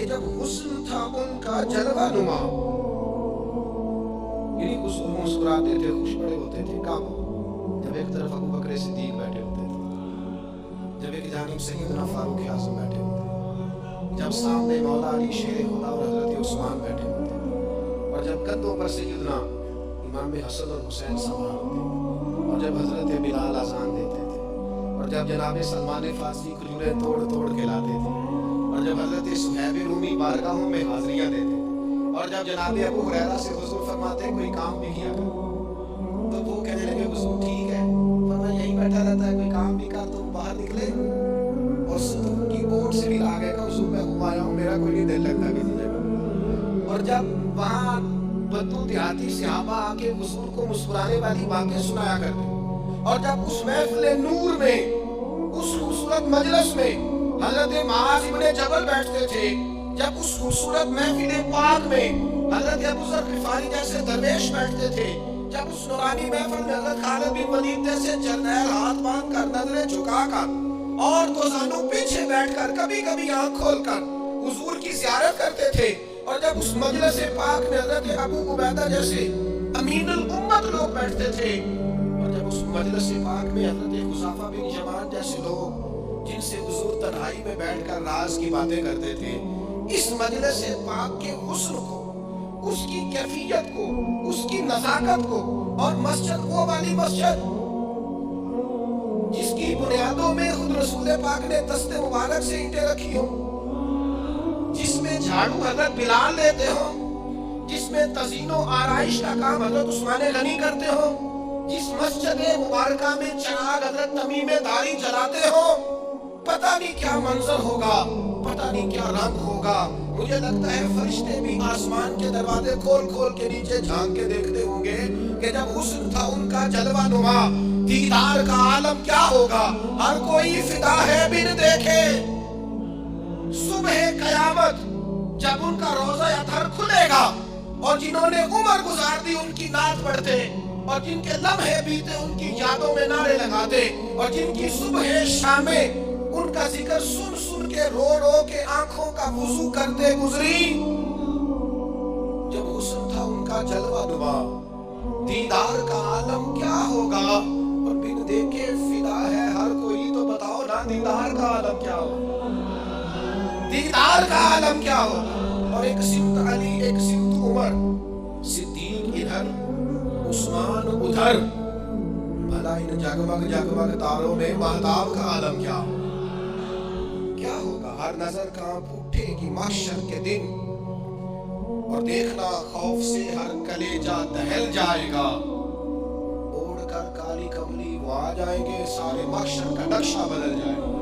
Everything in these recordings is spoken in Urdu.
جب حسن تھا ان کا جلوہ نما، یعنی حضور مسکراتے تھے، خوش بڑے ہوتے تھے کب؟ جب ایک طرف ابو بکر صدیق بیٹھے ہوتے تھے، جب ایک جانب سیدنا فاروق اعظم بیٹھے ہوتے، جب سامنے مولا علی شیر خدا اور حضرت عثمان بیٹھے ہوتے، اور جب کندھوں پر سیدنا امام حسن اور حسین سوار ہوتے، اور جب حضرت بلال اذان دیتے تھے، اور جب جناب سلمان فارسی کھجوریں توڑ توڑ کے لاتے تھے، اور جب حضرت صہیب رومی بارگاہوں میں حاضریاں دیتے تھے، اور جب جناب ابو ہریرہ سے حضور فرماتے کوئی کام بھی کیا کر، تو وہ کہنے لگے حضور ٹھیک ہے، فرمایا یہیں بیٹھا رہتا ہے، کوئی کام بھی کر، تم باہر نکلے اور ستون کی اوٹ سے بھی آگے کا حضور میں آیا ہوں، میرا کوئی نہیں دل لگتا کسی جگہ۔ اور جب وہاں بدو دیہاتی صحابہ آ کے حضور کو مسکرانے والی باتیں سنایا کرتے، اور جب اس محفل نور میں، اس خوبصورت مجلس میں حضرت معاذ بن جبل بیٹھتے تھے، جب اس خوبصورت محفل پاک میں حضرت ابو ذر غفاری جیسے درویش بیٹھتے تھے، جب اس نورانی محفل میں حضرت خالد بن ولید جیسے جرنیل ہاتھ باندھ کر نظریں جھکا کر اور دو زانوں پیچھے بیٹھ کر کبھی کبھی آنکھ کھول کر حضور کی زیارت کرتے تھے، اور جب اس مجلس پاک میں حضرت ابو عبیدہ جیسے امین الامت لوگ بیٹھتے تھے، اور جب اس مجلس پاک میں حضرت حذیفہ بن یمان جیسے لوگ جن سے حضور تنہائی میں بیٹھ کر راز کی باتیں کرتے تھے، اس مجلس پاک کے حسن کو، اس کی کیفیت کو، اس کی نزاکت کو، اور مسجد وہ والی مسجد جس کی بنیادوں میں خود رسول پاک نے دست مبارک سے اینٹیں رکھی ہوں، جس میں جھاڑو حضرت بلال دیتے ہوں، جس میں تزئین و آرائش کا کام حضرت عثمان غنی کرتے ہوں، جس مسجد مبارکہ میں چراغ حضرت تمیم داری جلاتے ہوں، پتہ نہیں کیا منظر ہوگا، پتہ نہیں کیا رنگ ہوگا۔ مجھے لگتا ہے فرشتے بھی آسمان کے دروازے کھول کھول کے نیچے جھانک کے دیکھتے ہوں گے کہ جب حسن تھا ان کا جلوہ نما، دیدار کا عالم کیا ہوگا، ہر کوئی فدا ہے بن دیکھے۔ صبح قیامت جب ان کا روضہ اطہر کھلے گا، اور جنہوں نے عمر گزار دی ان کی نعت پڑھتے، اور جن کے لمحے بیتے ان کی یادوں میں نعرے لگاتے، اور جن کی صبح شامیں ان کا ذکر سن سن کے رو رو کے آنکھوں کا وضو کرتے گزری۔ جب حسن تھا ان کا جلوہ نما، دیدار کا عالم کیا ہوگا، اور بن دیکھے فدا ہے ہر کوئی۔ تو بتاؤ نا دیدار کا عالم کیا ہوگا، دیدار کا عالم کیا ہوگا۔ اور ایک سمت علی، ایک سمت عمر، صدیق ادھر، عثمان ادھر، بھلا ان جگمگ جگمگ تاروں میں مہتاب کا عالم کیا ہوگا، کیا ہوگا۔ ہر نظر کانپ اٹھے گی محشر کے دن، اور دیکھنا خوف سے ہر کلیجہ دہل جائے گا، اوڑھ کر کالی کملی وہ آ جائیں گے، سارے محشر کا نقشہ بدل جائے گا۔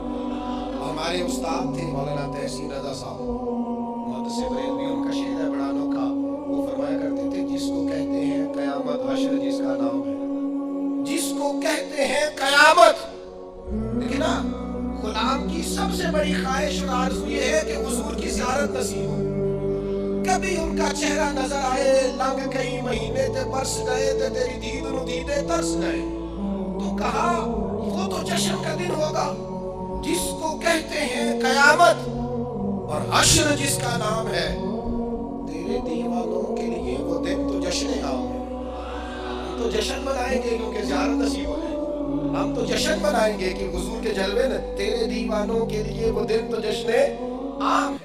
ہمارے استاد تھے مولانا تحسین رضا صاحب، محدث بریلوی، ان کا شعر ہے بڑا انوکھا، وہ فرمایا کرتے تھے جس کو کہتے ہیں قیامت، حشر جس کا نام ہے، جس کو کہتے ہیں قیامت۔ لیکن نا غلام کی سب سے بڑی خواہش اور آرزو یہ ہے کہ حضور کی زیارت نصیب ہو، کبھی ان کا چہرہ نظر آئے، لنگ کئی مہینے تے برس گئے تے تیری دید نو دیدے ترس گئے، تو کہا وہ تو جشن کا دن ہوگا جس کو کہتے ہیں قیامت، اور حشر جس کا نام ہے۔ تیرے دیوانوں کے لیے وہ دن تو جشن عام ہے، ہم تو جشن منائیں گے کیونکہ زیارت نصیب ہو جائے، ہم تو جشن منائیں گے کہ حضور کے جلوے نے، تیرے دیوانوں کے لیے وہ دن تو جشن عام ہے۔